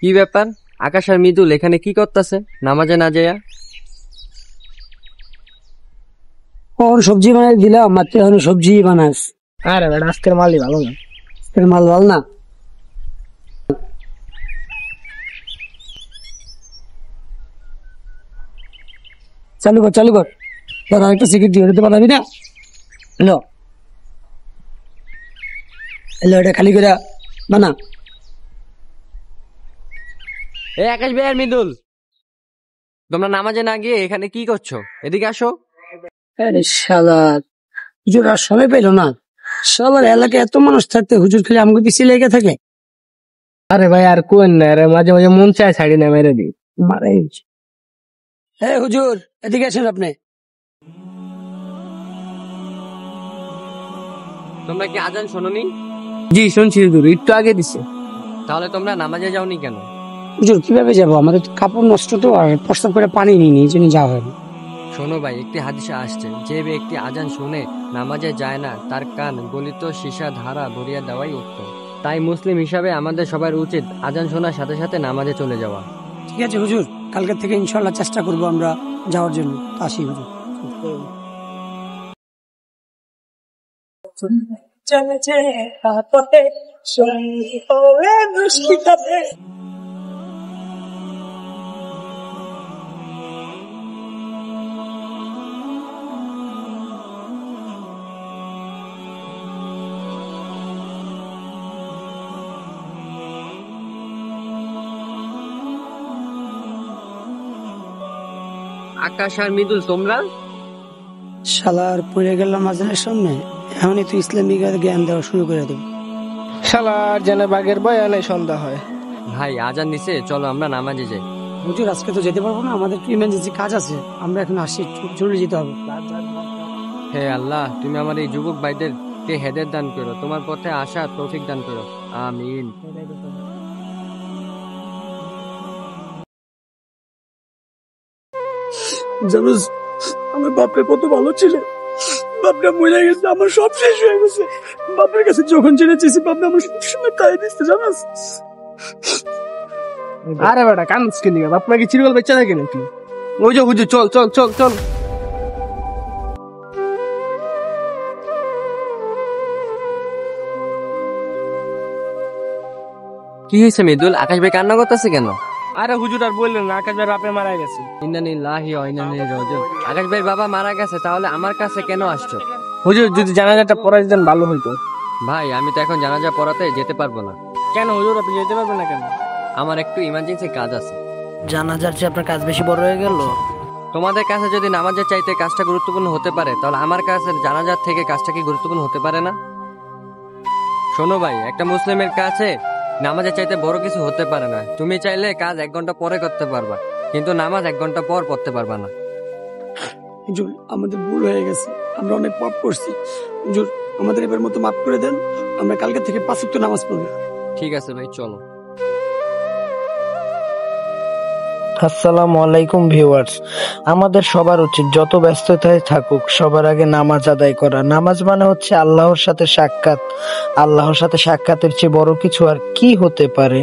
কি ব্যাপার? আকাশ আর মৃদুল এখানে কি করতেছে নামাজে না যায়া? ওর সবজি বানাই দিলাম মাত্র, এখন সবজি বানাস। আরে বেটা আজকের মালই ভালো না। আজকের মাল ভালো না। চালু কর চালু কর, ধর আরেকটা সিগারেট দিয়ে দিতে পারবি না? হ্যালো হ্যালো, এটা খালি করে বানা। এ আকাশ ভাই আর মৃদুল, তোমরা নামাজে না গিয়ে এখানে কি করছো? এদিকে আসো। আরে শালা, হুজুর আর সময় পেলো না। শালার এলাকায় এত মানুষ থাকতে হুজুর খালি আমাকে পিছিয়ে লেগে থাকে। আরে ভাই আর কোন না, আরে মাঝে মাঝে মন চায় ছাড়ি না মেরে দিই। মারে হ্যাঁ হুজুর, এদিকে আসেন আপনি। তোমরা কি আজান শোনোনি? জি শুনছি হুজুর, একটু আগে দিছে। তাহলে তোমরা নামাজে যাওনি কেন? হুজুর কিভাবে যাবো, আমাদের তো কাপড় নষ্ট, তো আর প্রস্তাব করে পানি নিয়ে এই জন্য যাওয়া হয়নি। শোনো ভাই, একটি হাদিসে আসছে, যে ব্যক্তি আজান শুনে নামাজে যায় না তার কান গলিত সীসা ধারা ভরিয়া দেওয়াই উত্তম। তাই মুসলিম হিসাবে আমাদের সবার উচিত আজান শোনার সাথে সাথে নামাজে চলে যাওয়া। ঠিক আছে হুজুর, কালকে থেকে ইনশাল্লাহ চেষ্টা করবো আমরা যাওয়ার জন্য। আসি হুজুর। আকাশ আর মৃদুল, তোমরা শালার পড়ে গেলাম আজানের সামনে, এমনই তো ইসলামিক জ্ঞান দেওয়া শুরু করে দেবো। শালার যেন বাঘের বয়ানে সন্ধ্যা হয়। ভাই আজান দিছে, চলো আমরা নামাজে যাই। হুজুর আজকে তো যেতে পারবো না, আমাদের একটু ইমার্জেন্সি কাজ আছে, আমরা এখন আসছি, জরুরি যেতে হবে। হে আল্লাহ, তুমি আমার এই যুবক ভাইদেরকে হেদায়েত দান করো, তোমার পথে আসা তৌফিক দান করো, আমিন। জানোস, আমার বাপটা কত ভালো ছিল, বাপটা মরে গেছে, আমার সব শেষ হয়ে গেছে। বাপের কাছে যখন জেনে চেয়েছি, বাপটা আমার সবসময় তাই দিচ্ছে জানাস। আরে বেটা কান্দছ কে লিগা? বাপ মা কি চিরকাল বেঁচে থাকে নাকি? ওই যে হুজুর, চল চল চল চল। কি হয়েছে মৃদুল? আকাশ ভাই কান্না করতেছে কেন? আরে হুজুর আর বললেন না, আকাশ ভাই বাপে মারা গেছে। ইন্নালিল্লাহি ওয়া ইন্না ইলাইহি রাজিউন। আকাশ ভাই বাবা মারা গেছে, তাহলে আমার কাছে কেন আসছো? হুজুর যদি জানাজাটা পড়াই দিতেন ভালো হইতো। ভাই আমি তো এখন জানাজা পড়াতে যেতে পারবো না। কেন হুজুর, আপনি যেতে পারবেন না কেন? আমার একটু ইমার্জেন্সি কাজ আছে। জানাজার চেয়ে আপনার কাজ বেশি বড় হয়ে গেল। তোমাদের কাছে যদি নামাজের চাইতে কাজটা গুরুত্বপূর্ণ হতে পারে, তাহলে আমার কাছে জানাজার থেকে কাজটা কি গুরুত্বপূর্ণ হতে পারে না? শোনো ভাই, একটা মুসলিমের কাছে নামাজের চাইতে বড় কিছু হতে পারে না। তুমি চাইলে কাজ 1 ঘন্টা পরে করতে পারবা, কিন্তু নামাজ 1 ঘন্টা পর পড়তে পারবা না। হুজুর আমাদের ভুল হয়ে গেছে, আমরা অনেক পাপ করছি। হুজুর আমাদের এবার মতো মাফ করে দেন, আমরা কালকে থেকে 5 ওয়াক্ত নামাজ পড়ব। ঠিক আছে ভাই, চলো। আসসালামু আলাইকুম ভিউয়ার্স, আমাদের সবার উচিত যত ব্যস্ততায় থাকুক সবার আগে নামাজ আদায় করা। নামাজ মানে হচ্ছে আল্লাহর সাথে সাক্ষাৎ। আল্লাহর সাথে সাক্ষাতের চেয়ে বড় কিছু আর কি হতে পারে?